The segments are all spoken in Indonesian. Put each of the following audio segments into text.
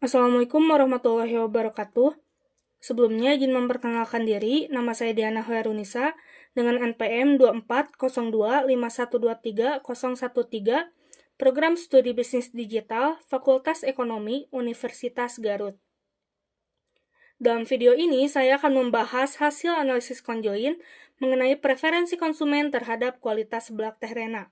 Assalamualaikum warahmatullahi wabarakatuh. Sebelumnya izin memperkenalkan diri, nama saya Diana Hoerunisa dengan NPM 240251230113, Program Studi Bisnis Digital, Fakultas Ekonomi, Universitas Garut. Dalam video ini, saya akan membahas hasil analisis konjoin mengenai preferensi konsumen terhadap kualitas seblak teh Rena.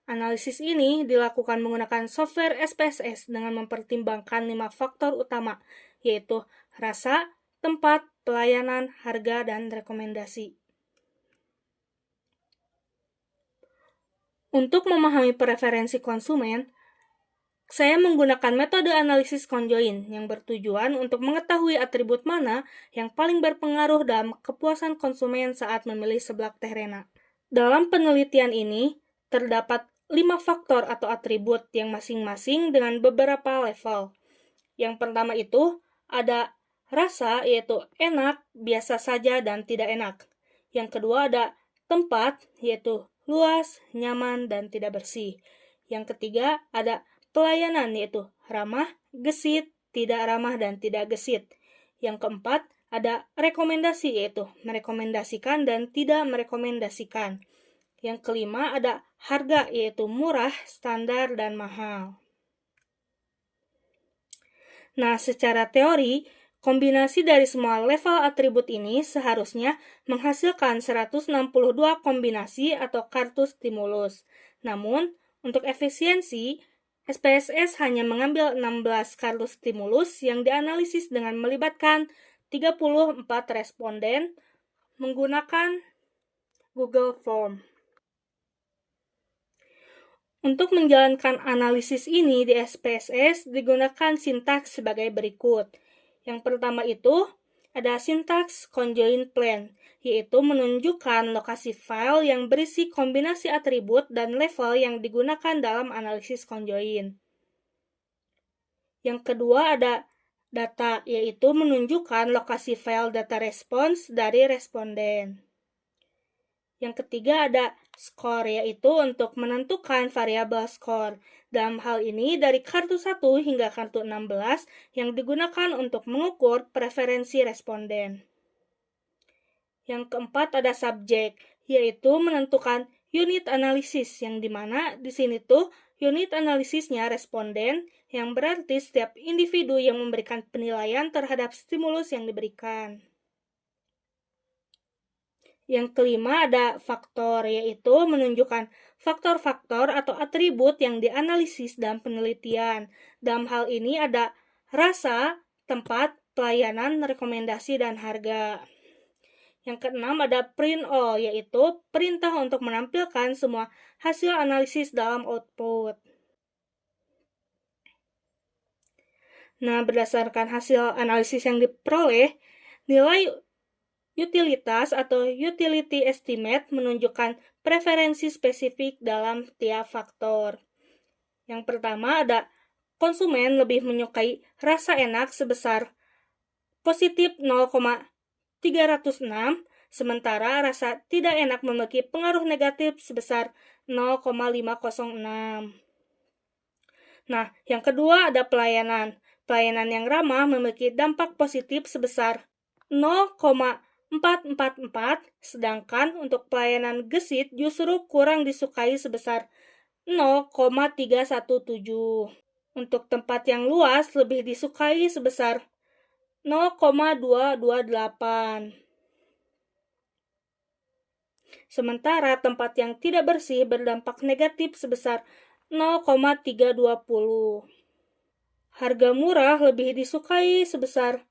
Analisis ini dilakukan menggunakan software SPSS dengan mempertimbangkan 5 faktor utama, yaitu rasa, tempat, pelayanan, harga, dan rekomendasi. Untuk memahami preferensi konsumen, saya menggunakan metode analisis konjoin yang bertujuan untuk mengetahui atribut mana yang paling berpengaruh dalam kepuasan konsumen saat memilih seblak teh Rena. Dalam penelitian ini, terdapat 5 faktor atau atribut yang masing-masing dengan beberapa level. Yang pertama itu ada rasa, yaitu enak, biasa saja, dan tidak enak. Yang kedua ada tempat, yaitu luas, nyaman, dan tidak bersih. Yang ketiga ada pelayanan, yaitu ramah, gesit, tidak ramah, dan tidak gesit. Yang keempat ada rekomendasi, yaitu merekomendasikan dan tidak merekomendasikan. Yang kelima ada harga, yaitu murah, standar, dan mahal. Nah, secara teori, kombinasi dari semua level atribut ini seharusnya menghasilkan 162 kombinasi atau kartu stimulus. Namun, untuk efisiensi, SPSS hanya mengambil 16 kartu stimulus yang dianalisis dengan melibatkan 34 responden menggunakan Google Form. Untuk menjalankan analisis ini di SPSS digunakan sintaks sebagai berikut. Yang pertama itu ada sintaks conjoint plan, yaitu menunjukkan lokasi file yang berisi kombinasi atribut dan level yang digunakan dalam analisis conjoint. Yang kedua ada data, yaitu menunjukkan lokasi file data response dari responden. Yang ketiga ada skor, yaitu untuk menentukan variabel skor. Dalam hal ini dari kartu 1 hingga kartu 16 yang digunakan untuk mengukur preferensi responden. Yang keempat ada subjek, yaitu menentukan unit analisis, yang dimana di sini tuh unit analisisnya responden, yang berarti setiap individu yang memberikan penilaian terhadap stimulus yang diberikan. Yang kelima ada faktor, yaitu menunjukkan faktor-faktor atau atribut yang dianalisis dalam penelitian. Dalam hal ini ada rasa, tempat, pelayanan, rekomendasi, dan harga. Yang keenam ada print all, yaitu perintah untuk menampilkan semua hasil analisis dalam output. Nah, berdasarkan hasil analisis yang diperoleh, nilai utilitas atau utility estimate menunjukkan preferensi spesifik dalam tiap faktor. Yang pertama ada konsumen lebih menyukai rasa enak sebesar positif 0,306, sementara rasa tidak enak memiliki pengaruh negatif sebesar 0,506. Nah, yang kedua ada pelayanan. Pelayanan yang ramah memiliki dampak positif sebesar 0,444, sedangkan untuk pelayanan gesit justru kurang disukai sebesar 0,317. Untuk tempat yang luas lebih disukai sebesar 0,228. Sementara tempat yang tidak bersih berdampak negatif sebesar 0,320. Harga murah lebih disukai sebesar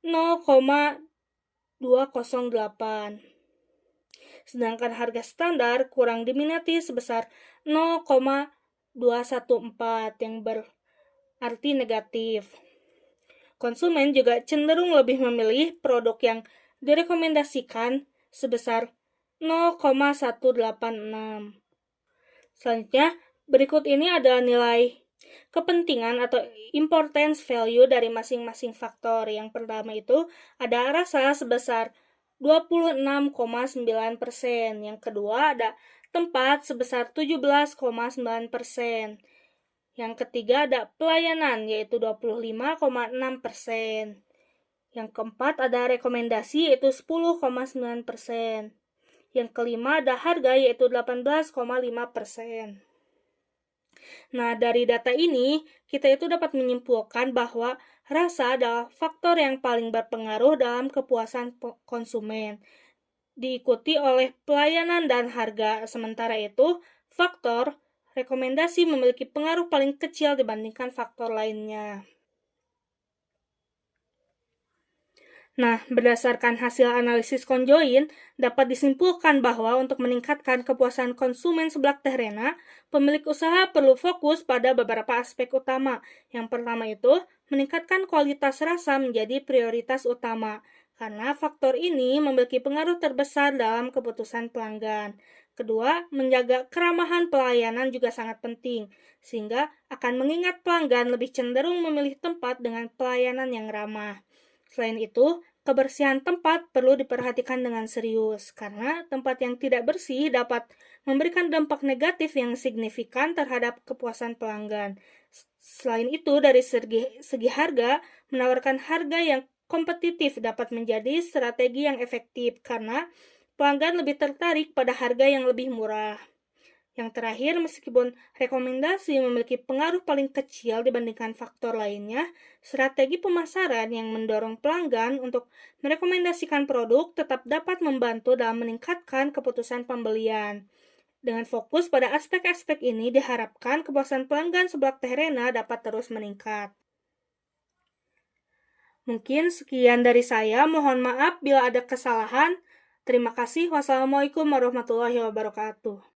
0,208. Sedangkan harga standar kurang diminati sebesar 0,214 yang berarti negatif. Konsumen juga cenderung lebih memilih produk yang direkomendasikan sebesar 0,186. Selanjutnya, berikut ini ada nilai kepentingan atau importance value dari masing-masing faktor. Yang pertama itu ada rasa sebesar 26,9%. Yang kedua ada tempat sebesar 17,9%. Yang ketiga ada pelayanan, yaitu 25,6%. Yang keempat ada rekomendasi, yaitu 10,9%. Yang kelima ada harga, yaitu 18,5%. Nah, dari data ini, kita itu dapat menyimpulkan bahwa rasa adalah faktor yang paling berpengaruh dalam kepuasan konsumen, diikuti oleh pelayanan dan harga. Sementara itu, faktor rekomendasi memiliki pengaruh paling kecil dibandingkan faktor lainnya. Nah, berdasarkan hasil analisis konjoin, dapat disimpulkan bahwa untuk meningkatkan kepuasan konsumen seblak teh Rena, pemilik usaha perlu fokus pada beberapa aspek utama. Yang pertama itu, meningkatkan kualitas rasa menjadi prioritas utama, karena faktor ini memiliki pengaruh terbesar dalam keputusan pelanggan. Kedua, menjaga keramahan pelayanan juga sangat penting, sehingga akan mengingat pelanggan lebih cenderung memilih tempat dengan pelayanan yang ramah. Selain itu, kebersihan tempat perlu diperhatikan dengan serius, karena tempat yang tidak bersih dapat memberikan dampak negatif yang signifikan terhadap kepuasan pelanggan. Selain itu, dari segi harga, menawarkan harga yang kompetitif dapat menjadi strategi yang efektif, karena pelanggan lebih tertarik pada harga yang lebih murah. Yang terakhir, meskipun rekomendasi memiliki pengaruh paling kecil dibandingkan faktor lainnya, strategi pemasaran yang mendorong pelanggan untuk merekomendasikan produk tetap dapat membantu dalam meningkatkan keputusan pembelian. Dengan fokus pada aspek-aspek ini, diharapkan kepuasan pelanggan seblak teh Rena dapat terus meningkat. Mungkin sekian dari saya, mohon maaf bila ada kesalahan. Terima kasih. Wassalamualaikum warahmatullahi wabarakatuh.